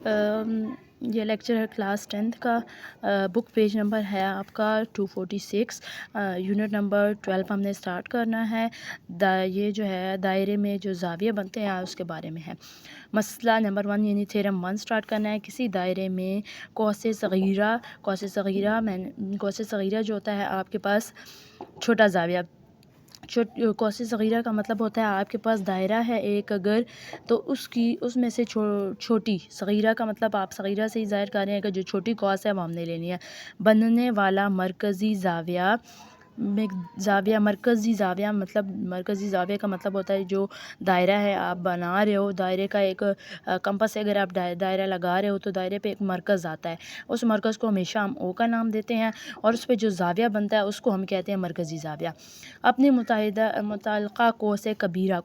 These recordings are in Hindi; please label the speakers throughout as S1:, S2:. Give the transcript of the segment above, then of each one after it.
S1: ये लेक्चर है क्लास 10th का। बुक पेज नंबर है आपका 246। यूनिट नंबर 12 हमने स्टार्ट करना है। ये जो है दायरे में जो जाविये बनते हैं उसके बारे में है। मसला नंबर 1 यानी थ्योरम 1 स्टार्ट करना है। किसी दायरे में कौसे सगीरा जो होता है आपके पास छोटा जाविया। कौसे सगीरा का मतलब होता है आपके पास दायरा है एक अगर, तो उसमें से छोटी सगीरा का मतलब आप सगीरा से ही ज़ाहिर कर रहे हैं कि जो छोटी कौस है वो हमने लेनी है। बनने वाला मरकज़ी जाविया में मरकज़ी जाविया का मतलब होता है जो दायरा है आप बना रहे हो, दायरे का एक कंपास से अगर आप दायरा लगा रहे हो तो दायरे पे एक मरकज़ आता है। उस मरकज़ को हमेशा हम ओ का नाम देते हैं और उस पर जो जाविया बनता है उसको हम कहते हैं मरकज़ी जाविया। अपनी मुतल्लिक़ा कौसे कबीरा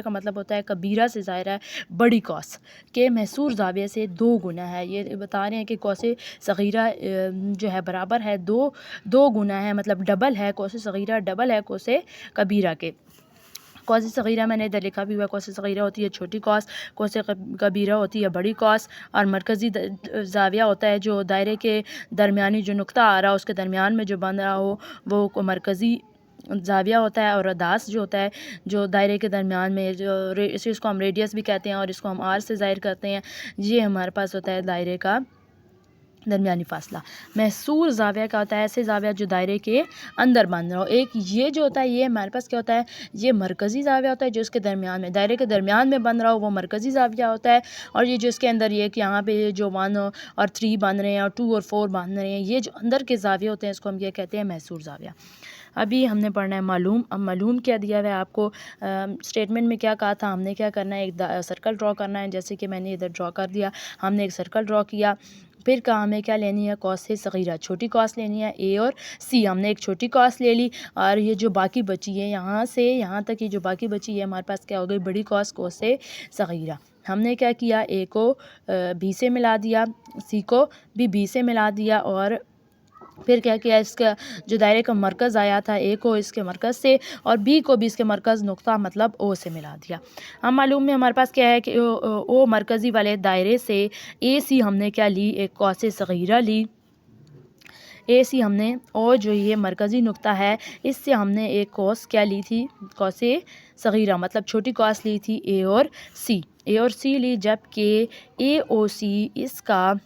S1: का मतलब होता है कबीरा से ज़ाहिर है बड़ी कौस के महसूर जाविया से 2 गुना है। ये बता रहे हैं कि कौसे सगीरा जो है बराबर है दो गुना है, मतलब डबल है। कौसे सगीरा डबल है कौसे कबीरा के। कौसे सगीरा मैंने इधर लिखा भी हुआ। कौसे सगीरा होती है छोटी कौस, कौसे कबीरा होती है बड़ी कौस, और मरकज़ी जाविया होता है जो दायरे के दरमियानी जो नुक्ता आ रहा हो उसके दरमियान में जो बन रहा हो वो मरकज़ी जाविया होता है। और अदास जो होता है जो दायरे के दरमियान में इसको हम रेडियस भी कहते हैं और इसको हम आर से ज़ाहिर करते हैं। ये हमारे पास होता है दायरे का दरमियानी फासला। महसूर जाविया का होता है ऐसे जाविया जो दायरे के अंदर बन रहा हो। एक ये जो होता है ये हमारे पास क्या होता है, ये मरकज़ी जाविया होता है जो इसके दरमियान में दायरे के दरमियान में बन रहा हो वो मरकज़ी जाविया होता है। और ये जो इसके अंदर ये कि यहाँ पे जो 1 और 3 बन रहे हैं और 2 और 4 बन रहे हैं, ये जो अंदर के जाविया होते हैं इसको हम ये कहते हैं महसूर जाविया। अभी हमने पढ़ना है मालूम। अब मालूम क्या दिया हुआ है आपको, स्टेटमेंट में क्या कहा था, हमने क्या करना है, एक सर्कल ड्रॉ करना है। जैसे कि मैंने इधर ड्रॉ कर दिया, हमने एक सर्कल ड्रॉ किया। फिर कहा हमें क्या लेनी है, कौस से सगीरा छोटी कौस लेनी है ए और सी। हमने एक छोटी कौस ले ली और ये जो बाकी बची है यहाँ से यहाँ तक ये जो बाकी बची है हमारे पास क्या हो गई, बड़ी कौस कौस से सगीरा। हमने क्या किया, ए को बी से मिला दिया, सी को भी बी से मिला दिया और फिर क्या किया, इसका जो दायरे का मरकज़ आया था ए को इसके मरकज़ से और बी को भी इसके मरकज़ नुक्ता मतलब ओ से मिला दिया। हम मालूम में हमारे पास क्या है कि ओ मरकज़ी वाले दायरे से ए सी हमने क्या ली, एक कौसे सगीरा ली। ए सी हमने और जो ये मरकज़ी नुक्ता है इससे हमने एक कौस क्या ली थी, कौसे सगीरा मतलब छोटी कौस ली थी ए और सी ली, जबकि ए ओ सी इसका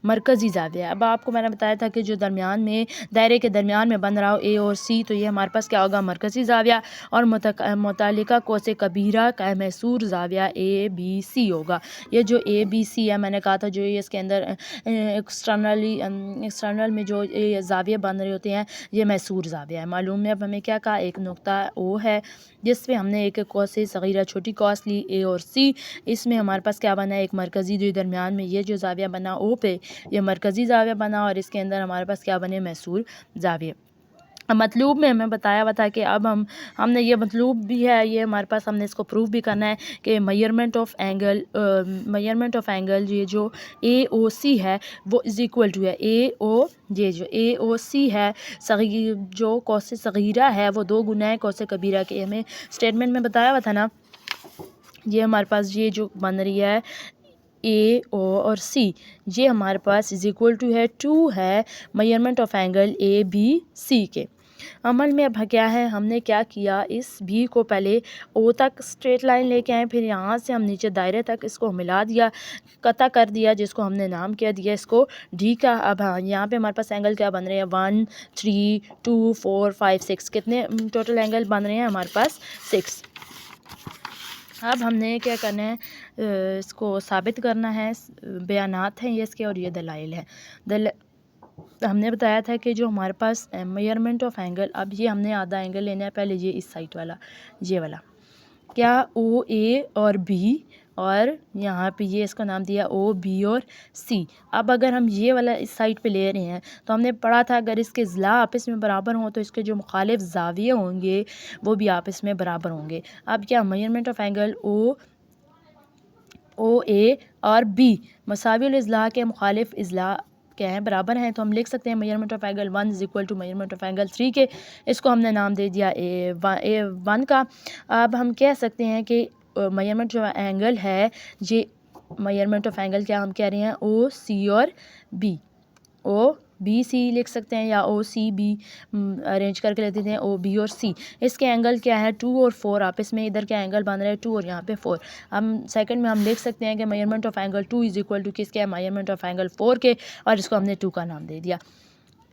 S1: मरकज़ी जाविया। अब आपको मैंने बताया था कि जो दरमियान में दायरे के दरमियान में बन रहा हो ए और सी, तो ये हमारे पास क्या होगा, मरकज़ी जाविया। और मुतालिका कौसे कबीरा का महसूर जाविया ए बी सी होगा। ये जो ए बी सी है मैंने कहा था जो ये इसके अंदर एक्सटर्नल में जो ये जाविया बन रहे होते हैं ये महसूर जाविया है। मालूम है अब हमें क्या कहा, एक नुक्ता ओ है जिसपे हमने एक कौसे सगीरा छोटी कौस ली ए और सी। इसमें हमारे पास क्या बना है, एक मरकज़ी जो दरमियान में ये जो जाविया बना ओ पे ये मरकज़ी जाविया बना और इसके अंदर हमारे पास क्या बने, महसूर जाविया। मतलूब में हमें बताया हुआ था कि अब हमने ये मतलूब भी है, ये हमारे पास हमने इसको प्रूव भी करना है कि मेजरमेंट ऑफ एंगल ये जो ए ओ सी है वो इज़ इक्वल टू है ये जो ए ओ सी है जो कौसे सगीरा है वो 2 गुना है कौसे कबीरा के। हमें स्टेटमेंट में बताया हुआ था ना, ये हमारे पास ये जो बन रही है ए ओ और सी, ये हमारे पास इज़ इक्वल टू है 2 है measurement of angle A B C के। अमल में अब क्या है, हमने क्या किया, इस भी को पहले ओ तक स्ट्रेट लाइन लेके आए, फिर यहाँ से हम नीचे दायरे तक इसको मिला दिया, कता कर दिया, जिसको हमने नाम क्या दिया इसको डी का। अब हाँ यहाँ पे हमारे पास एंगल क्या बन रहे हैं, 1 3 2 4 5 6, कितने टोटल एंगल बन रहे हैं हमारे पास 6। अब हमने क्या करना है, इसको साबित करना है। बयानात हैं ये इसके और ये दलाइल है। हमने बताया था कि जो हमारे पास मेजरमेंट ऑफ एंगल, अब ये हमने आधा एंगल लेना है, पहले ये इस साइड वाला ये वाला, क्या ओ ए और बी, और यहाँ पे ये इसका नाम दिया ओ बी और सी। अब अगर हम ये वाला इस साइड पे ले रहे हैं तो हमने पढ़ा था अगर इसके ज़िला आपस में बराबर हों तो इसके जो मुखालिफ जाविये होंगे वो भी आपस में बराबर होंगे। अब क्या मेजरमेंट ऑफ एंगल ओ ए और बी मसाविल इज़्ला के मुखालिफ इज़्ला क्या है, बराबर हैं, तो हम लिख सकते हैं measurement of angle 1 is equal to measurement of angle 3 के। इसको हमने नाम दे दिया A1 का। अब हम कह सकते हैं कि मेजरमेंट जो एंगल है ये मेजरमेंट ऑफ एंगल क्या हम कह रहे हैं, ओ सी और बी, ओ बी सी लिख सकते हैं या ओ सी बी अरेंज करके लिख देते हैं, ओ बी और सी। इसके एंगल क्या है 2 और 4, आपस में इधर क्या एंगल बन रहा है 2 और यहाँ पे 4। हम सेकंड में हम लिख सकते हैं कि measurement of angle 2 is equal to किसके, मेजरमेंट ऑफ एंगल 4 के, और इसको हमने 2 का नाम दे दिया।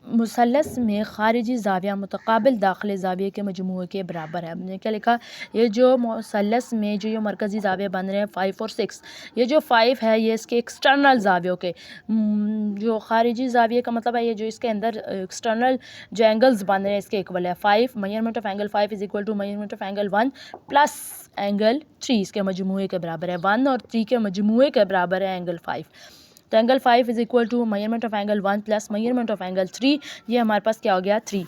S1: मुसल्लस में खारिजी ज़ाविया मुतकाबिल दाखिली ज़ाविये के मजमूए के बराबर है। हमने क्या लिखा, ये जो मुसल्लस में जो ये मरकज़ी ज़ाविये बन रहे हैं 5 और 6, ये जो 5 है ये इसके एक्सटर्नल ज़ावियों के, जो खारिजी ज़ाविये का मतलब है ये जो इसके अंदर एक्सटर्नल जो एंगल्स बन रहे हैं इसके इक्वल है। 5 measurement of angle 5 is equal to measurement of angle 1 plus angle 3 इसके मजमूए के बराबर है। 1 और 3 के मजमूए के बराबर है एंगल 5। तो angle 5 is equal to measurement of angle 1 plus measurement of angle 3, ये हमारे पास क्या हो गया 3।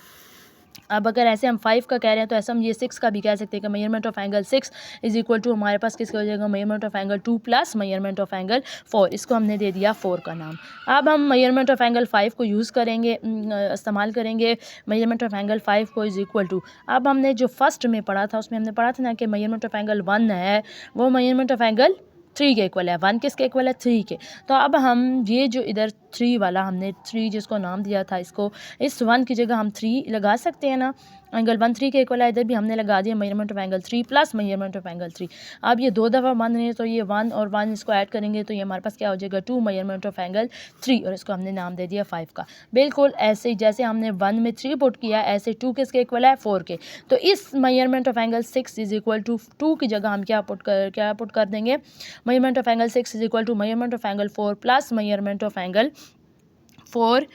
S1: अब अगर ऐसे हम 5 का कह रहे हैं तो ऐसा हम ये 6 का भी कह सकते हैं कि measurement of angle 6 is equal to हमारे पास किसका हो जाएगा, measurement of angle 2 plus measurement of angle 4, इसको हमने दे दिया 4 का नाम। अब हम मेजरमेंट ऑफ एंगल 5 को यूज़ करेंगे, इस्तेमाल करेंगे मेजरमेंट ऑफ एंगल 5 को इज इक्वल टू, अब हमने जो फर्स्ट में पढ़ा था उसमें हमने पढ़ा था ना कि मेजरमेंट ऑफ एंगल 1 है वो मेजरमेंट ऑफ एंगल 3 के इक्वल है। 1 किसके इक्वल है, 3 के। तो अब हम ये जो इधर 3 वाला हमने 3 जिसको नाम दिया था, इसको इस 1 की जगह हम 3 लगा सकते हैं ना, एंगल 1 3 के इक्वल है, इधर भी हमने लगा दिया measurement of angle 3 plus measurement of angle 3। अब ये 2 दफ़ा बन रहे हैं तो ये 1 और 1 इसको ऐड करेंगे तो ये हमारे पास क्या हो जाएगा 2 मेजरमेंट ऑफ एंगल 3, और इसको हमने नाम दे दिया 5 का। बिल्कुल ऐसे ही जैसे हमने 1 में 3 पुट किया ऐसे 2 किसके इक्वल है, 4 के। तो इस measurement of angle 6 is equal to 2 की जगह हम क्या पुट कर देंगे, measurement of angle 6 is equal to measurement of angle 4 plus measurement of angle 4।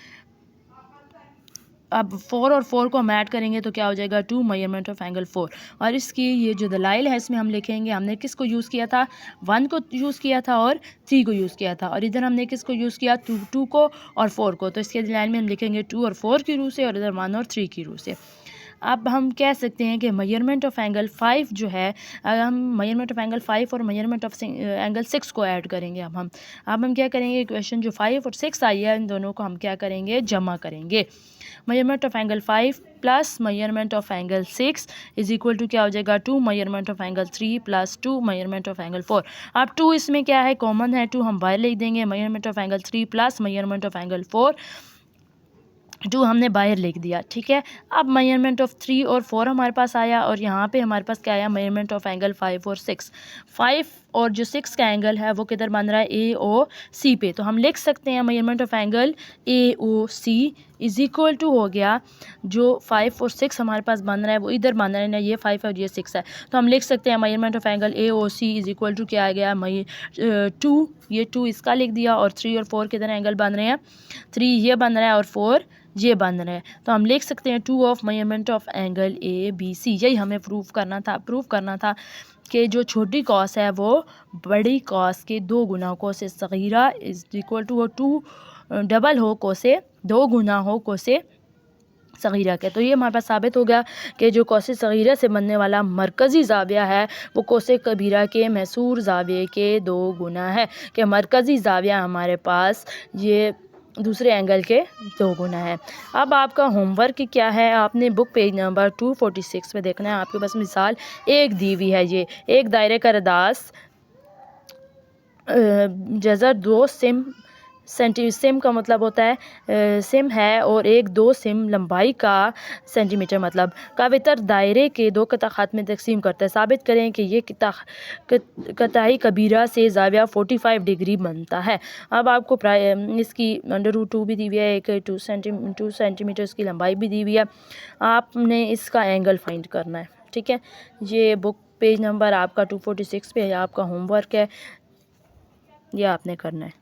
S1: अब 4 और 4 को हम ऐड करेंगे तो क्या हो जाएगा 2 मेजरमेंट ऑफ एंगल 4। और इसकी ये जो दलाइल है इसमें हम लिखेंगे, हमने किसको यूज़ किया था, 1 को यूज़ किया था और 3 को यूज़ किया था, और इधर हमने किसको यूज़ किया 2 को और 4 को। तो इसके दलाइल में हम लिखेंगे 2 और 4 की रूह से, और इधर 1 और 3 की रूह से। अब हम कह सकते हैं कि मेजरमेंट ऑफ एंगल 5 जो है, अगर हम मेजरमेंट ऑफ एंगल 5 और मेजरमेंट ऑफ एंगल 6 को ऐड करेंगे, अब हम क्या करेंगे, इक्वेशन जो 5 और 6 आई है इन दोनों को हम क्या करेंगे, जमा करेंगे। Measurement of angle 5 plus measurement of angle 6 is equal to क्या हो जाएगा 2 measurement of angle 3 plus 2 measurement of angle 4। अब 2 इसमें क्या है, कॉमन है, 2 हम बाहर लिख देंगे, measurement of angle 3 plus measurement of angle 4, 2 हमने बाहर लिख दिया, ठीक है। अब मेजरमेंट ऑफ 3 और 4 हमारे पास आया, और यहाँ पे हमारे पास क्या आया, मेजरमेंट ऑफ एंगल 5 और 6। 5 और जो 6 का एंगल है वो किधर बन रहा है, ए ओ सी पे। तो हम लिख सकते हैं measurement of angle A O C is equal to हो गया, जो 5 और 6 हमारे पास बन रहा है वो इधर बन रहा है ना, ये 5 है और ये 6 है। तो हम लिख सकते हैं measurement of angle A O C is equal to क्या आ गया, 2, ये 2 इसका लिख दिया, और 3 और 4 किधर एंगल बन रहे हैं, 3 ये बन रहा है और 4 ये बन रहा है। तो हम लिख सकते हैं 2 of measurement of angle A B C. यही हमें प्रूव करना था कि जो छोटी कॉस है वो बड़ी कॉस के 2 गुना कोसे सगीरा इज इक्वल टू 2 डबल हो कोसे 2 गुना हो कोसे सगीरा के। तो ये हमारे पास साबित हो गया कि जो कोसे सगीरा से बनने वाला मरकज़ी ज़ाविया है वो कोसे कबीरा के मैसूर ज़ाविये के 2 गुना है, कि मरकज़ी ज़ाविया हमारे पास ये दूसरे एंगल के 2 गुना है। अब आपका होमवर्क क्या है, आपने बुक पेज नंबर 246 पे देखना है। आपके पास मिसाल एक दी हुई है, ये एक दायरे का रदास जज़र 2 सेम का मतलब होता है सेम है, और 2 सेम लंबाई का सेंटीमीटर मतलब का वितर दायरे के 2 कता खात में तकसीम करता है। साबित करें कि ये कताई कबीरा से ज़ाविया 45 डिग्री बनता है। अब आपको इसकी √2 भी दी हुई है, एक 2 सेंटीमीटर इसकी लंबाई भी दी हुई है, आपने इसका एंगल फाइंड करना है, ठीक है। ये बुक पेज नंबर आपका 246 पे है, आपका होमवर्क है, ये आपने करना है।